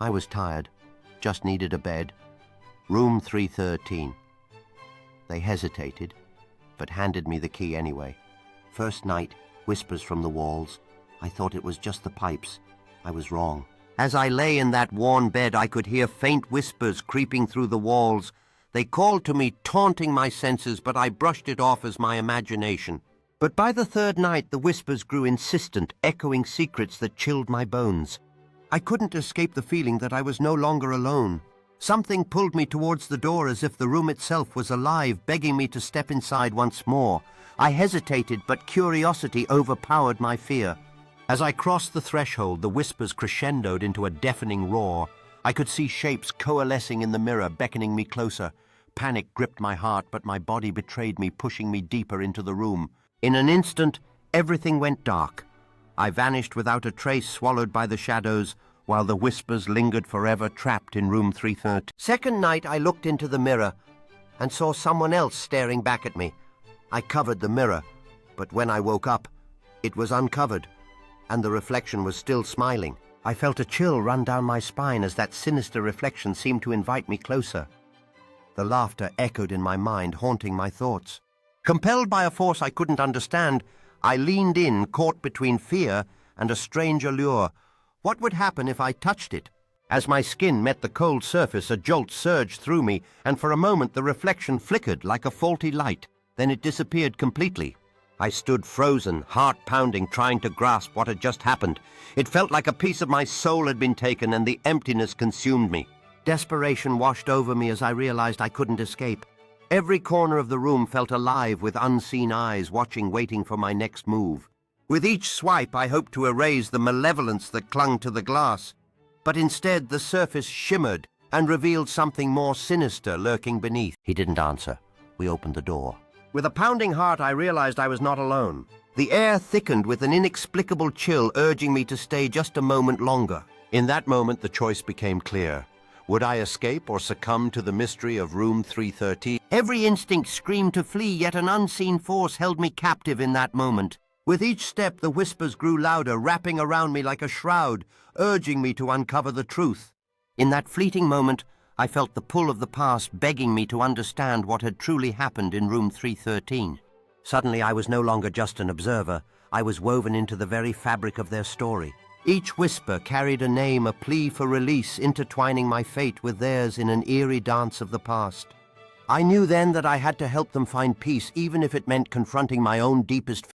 I was tired, just needed a bed. Room 313. They hesitated, but handed me the key anyway. First night, whispers from the walls. I thought it was just the pipes. I was wrong. As I lay in that worn bed, I could hear faint whispers creeping through the walls. They called to me, taunting my senses, but I brushed it off as my imagination. But by the third night, the whispers grew insistent, echoing secrets that chilled my bones. I couldn't escape the feeling that I was no longer alone. Something pulled me towards the door as if the room itself was alive, begging me to step inside once more. I hesitated, but curiosity overpowered my fear. As I crossed the threshold, the whispers crescendoed into a deafening roar. I could see shapes coalescing in the mirror, beckoning me closer. Panic gripped my heart, but my body betrayed me, pushing me deeper into the room. In an instant, everything went dark. I vanished without a trace, swallowed by the shadows, while the whispers lingered forever, trapped in room 313. Second night, I looked into the mirror and saw someone else staring back at me. I covered the mirror, but when I woke up, it was uncovered, and the reflection was still smiling. I felt a chill run down my spine as that sinister reflection seemed to invite me closer. The laughter echoed in my mind, haunting my thoughts. Compelled by a force I couldn't understand, I leaned in, caught between fear and a strange allure. What would happen if I touched it? As my skin met the cold surface, a jolt surged through me, and for a moment the reflection flickered like a faulty light. Then it disappeared completely. I stood frozen, heart pounding, trying to grasp what had just happened. It felt like a piece of my soul had been taken, and the emptiness consumed me. Desperation washed over me as I realized I couldn't escape. Every corner of the room felt alive with unseen eyes watching, waiting for my next move. With each swipe, I hoped to erase the malevolence that clung to the glass. But instead, the surface shimmered and revealed something more sinister lurking beneath. He didn't answer. We opened the door. With a pounding heart, I realized I was not alone. The air thickened with an inexplicable chill, urging me to stay just a moment longer. In that moment, the choice became clear. Would I escape or succumb to the mystery of room 313? Every instinct screamed to flee, yet an unseen force held me captive in that moment. With each step, the whispers grew louder, wrapping around me like a shroud, urging me to uncover the truth. In that fleeting moment, I felt the pull of the past begging me to understand what had truly happened in room 313. Suddenly, I was no longer just an observer. I was woven into the very fabric of their story. Each whisper carried a name, a plea for release, intertwining my fate with theirs in an eerie dance of the past. I knew then that I had to help them find peace, even if it meant confronting my own deepest